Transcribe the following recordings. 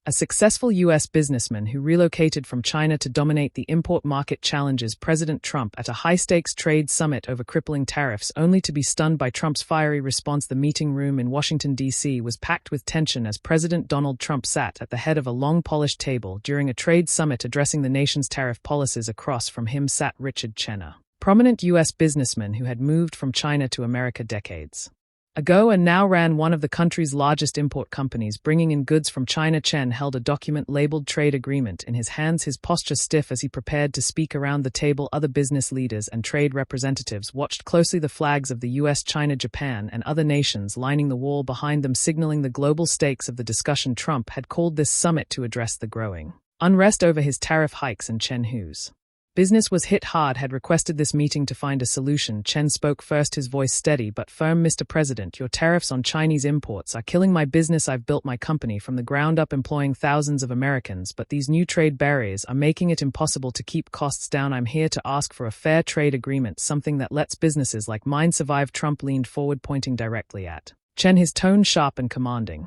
A successful U.S. businessman who relocated from China to dominate the import market challenges President Trump at a high-stakes trade summit over crippling tariffs, only to be stunned by Trump's fiery response. The meeting room in Washington, D.C. was packed with tension as President Donald Trump sat at the head of a long polished table during a trade summit addressing the nation's tariff policies. Across from him sat Richard Chen, a prominent U.S. businessman who had moved from China to America decades ago and now ran one of the country's largest import companies, bringing in goods from China. Chen held a document labeled Trade Agreement in his hands, his posture stiff as he prepared to speak. Around the table, other business leaders and trade representatives watched closely, the flags of the US, China, Japan, and other nations lining the wall behind them, signaling the global stakes of the discussion. Trump had called this summit to address the growing unrest over his tariff hikes, and Chen, whose business was hit hard, had requested this meeting to find a solution. Chen spoke first, his voice steady but firm. "Mr. President, your tariffs on Chinese imports are killing my business. I've built my company from the ground up, employing thousands of Americans, but these new trade barriers are making it impossible to keep costs down. I'm here to ask for a fair trade agreement, something that lets businesses like mine survive." Trump leaned forward, pointing directly at Chen, his tone sharp and commanding.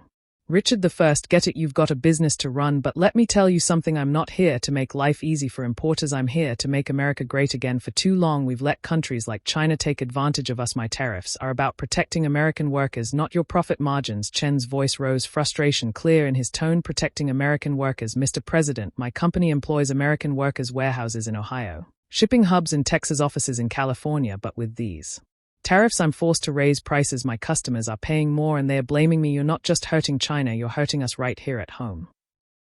"Richard I, get it, you've got a business to run, but let me tell you something. I'm not here to make life easy for importers. I'm here to make America great again. For too long we've let countries like China take advantage of us. My tariffs are about protecting American workers, not your profit margins." Chen's voice rose, frustration clear in his tone. "Protecting American workers, Mr. President. My company employs American workers, warehouses in Ohio, shipping hubs in Texas, offices in California, but with these tariffs I'm forced to raise prices. My customers are paying more and they're blaming me. You're not just hurting China, you're hurting us right here at home."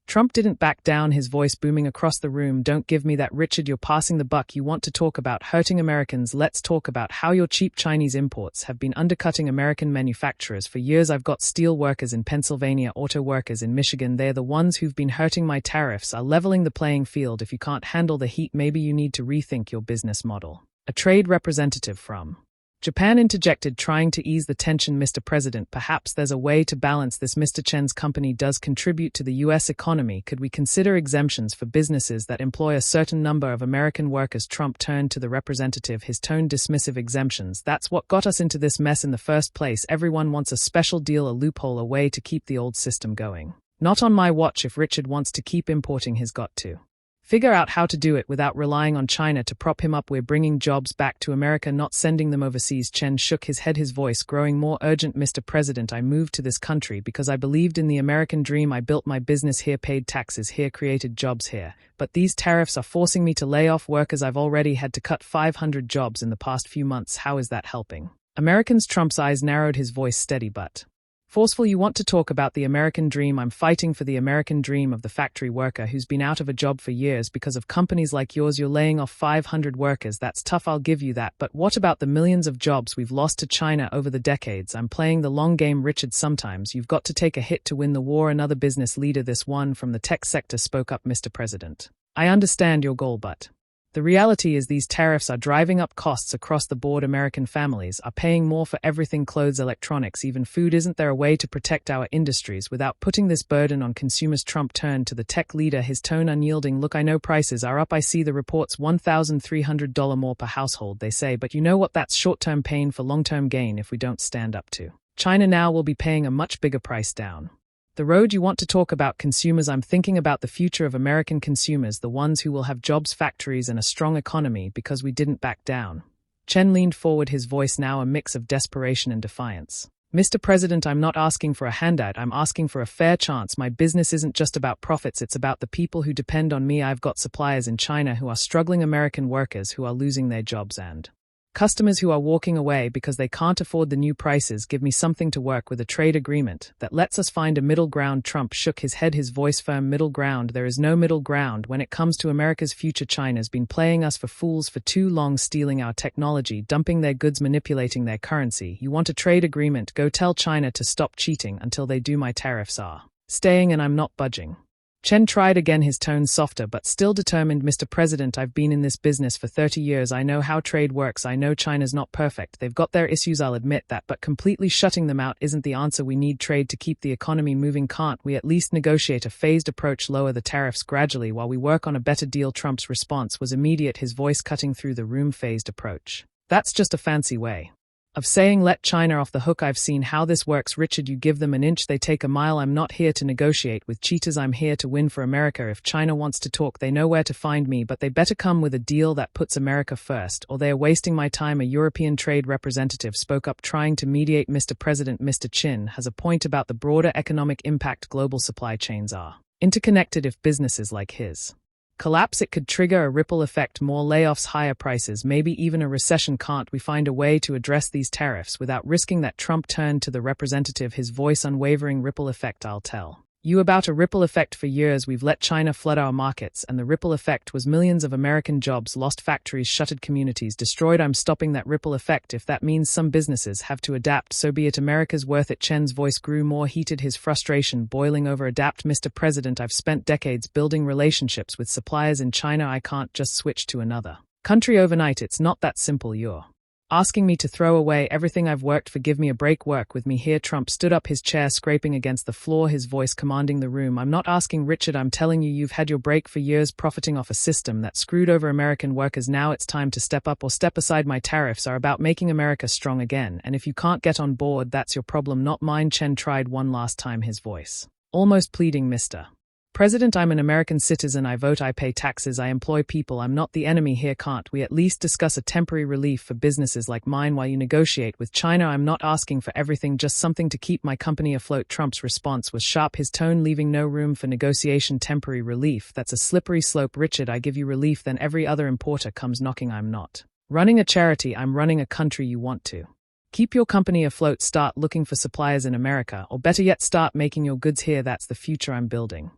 Trump didn't back down, his voice booming across the room. "Don't give me that, Richard. You're passing the buck. You want to talk about hurting Americans? Let's talk about how your cheap Chinese imports have been undercutting American manufacturers for years. I've got steel workers in Pennsylvania, auto workers in Michigan. They're the ones who've been hurting. My tariffs are leveling the playing field. If you can't handle the heat, maybe you need to rethink your business model." A trade representative from Japan interjected, trying to ease the tension. "Mr. President, perhaps there's a way to balance this. Mr. Chen's company does contribute to the U.S. economy. Could we consider exemptions for businesses that employ a certain number of American workers?" Trump turned to the representative, his tone dismissive. "Exemptions? That's what got us into this mess in the first place. Everyone wants a special deal, a loophole, a way to keep the old system going. Not on my watch. If Richard wants to keep importing, he's got to figure out how to do it without relying on China to prop him up. We're bringing jobs back to America, not sending them overseas." Chen shook his head, his voice growing more urgent. "Mr. President, I moved to this country because I believed in the American dream. I built my business here, paid taxes here, created jobs here. But these tariffs are forcing me to lay off workers. I've already had to cut 500 jobs in the past few months. How is that helping Americans?" Trump's eyes narrowed, his voice steady but forceful. "You want to talk about the American dream? I'm fighting for the American dream of the factory worker who's been out of a job for years because of companies like yours. You're laying off 500 workers. That's tough, I'll give you that. But what about the millions of jobs we've lost to China over the decades? I'm playing the long game, Richard. Sometimes you've got to take a hit to win the war." Another business leader, this one from the tech sector, spoke up. "Mr. President, I understand your goal, but the reality is these tariffs are driving up costs across the board. American families are paying more for everything: clothes, electronics, even food. Isn't there a way to protect our industries without putting this burden on consumers?" Trump turned to the tech leader, his tone unyielding. "Look, I know prices are up. I see the reports, $1,300 more per household, they say. But you know what? That's short-term pain for long-term gain. If we don't stand up to China now, we'll be paying a much bigger price down the road. You want to talk about consumers? I'm thinking about the future of American consumers, the ones who will have jobs, factories, and a strong economy because we didn't back down." Chen leaned forward, his voice now a mix of desperation and defiance. "Mr. President, I'm not asking for a handout. I'm asking for a fair chance. My business isn't just about profits. It's about the people who depend on me. I've got suppliers in China who are struggling, American workers who are losing their jobs, and customers who are walking away because they can't afford the new prices. Give me something to work with, a trade agreement that lets us find a middle ground." Trump shook his head, his voice firm. "Middle ground? There is no middle ground when it comes to America's future. China's been playing us for fools for too long, stealing our technology, dumping their goods, manipulating their currency. You want a trade agreement? Go tell China to stop cheating. Until they do, my tariffs are staying and I'm not budging." Chen tried again, his tone softer but still determined. "Mr. President, I've been in this business for 30 years. I know how trade works. I know China's not perfect. They've got their issues, I'll admit that, but completely shutting them out isn't the answer. We need trade to keep the economy moving. Can't we at least negotiate a phased approach, lower the tariffs gradually while we work on a better deal?" Trump's response was immediate, his voice cutting through the room. "Phased approach? That's just a fancy way Of saying let China off the hook. I've seen how this works, Richard. You give them an inch, they take a mile. I'm not here to negotiate with cheaters. I'm here to win for America. If China wants to talk, they know where to find me, but they better come with a deal that puts America first, or they are wasting my time. A European trade representative spoke up, trying to mediate. Mr. President, Mr. Chin has a point about the broader economic impact. Global supply chains are interconnected. If businesses like his collapse, it could trigger a ripple effect, more layoffs, higher prices, maybe even a recession. Can't we find a way to address these tariffs without risking that? Trump turned to the representative, his voice unwavering. Ripple effect. I'll tell you about a ripple effect. For years we've let China flood our markets, and the ripple effect was millions of American jobs lost, factories shuttered, communities destroyed. I'm stopping that ripple effect. If that means some businesses have to adapt, so be it. America's worth it. Chen's voice grew more heated, his frustration boiling over. Adapt, Mr. President. I've spent decades building relationships with suppliers in China. I can't just switch to another country overnight. It's not that simple. You're asking me to throw away everything I've worked for. Give me a break. Work with me here. Trump stood up, his chair scraping against the floor, his voice commanding the room. I'm not asking, Richard. I'm telling you, you've had your break for years, profiting off a system that screwed over American workers. Now it's time to step up or step aside. My tariffs are about making America strong again, and if you can't get on board, that's your problem, not mine. Chen tried one last time, his voice almost pleading. Mr. President, I'm an American citizen. I vote, I pay taxes, I employ people. I'm not the enemy here. Can't we at least discuss a temporary relief for businesses like mine while you negotiate with China? I'm not asking for everything, just something to keep my company afloat. Trump's response was sharp, his tone leaving no room for negotiation. Temporary relief? That's a slippery slope, Richard. I give you relief, then every other importer comes knocking. I'm not running a charity, I'm running a country. You want to keep your company afloat? Start looking for suppliers in America, or better yet, start making your goods here. That's the future I'm building.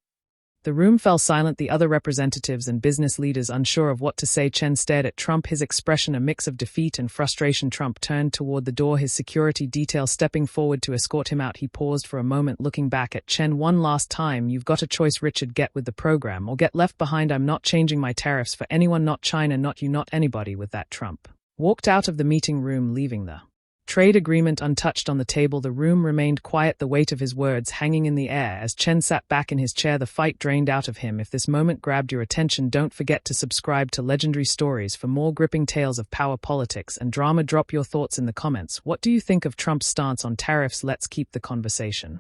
The room fell silent, the other representatives and business leaders unsure of what to say. Chen stared at Trump, his expression a mix of defeat and frustration. Trump turned toward the door, his security detail stepping forward to escort him out. He paused for a moment, looking back at Chen one last time. You've got a choice, Richard. Get with the program or get left behind. I'm not changing my tariffs for anyone, not China, not you, not anybody. With that, Trump walked out of the meeting room, leaving the trade agreement untouched on the table. The room remained quiet, the weight of his words hanging in the air. As Chen sat back in his chair, the fight drained out of him. If this moment grabbed your attention, don't forget to subscribe to Legendary Stories for more gripping tales of power, politics, and drama. Drop your thoughts in the comments. What do you think of Trump's stance on tariffs? Let's keep the conversation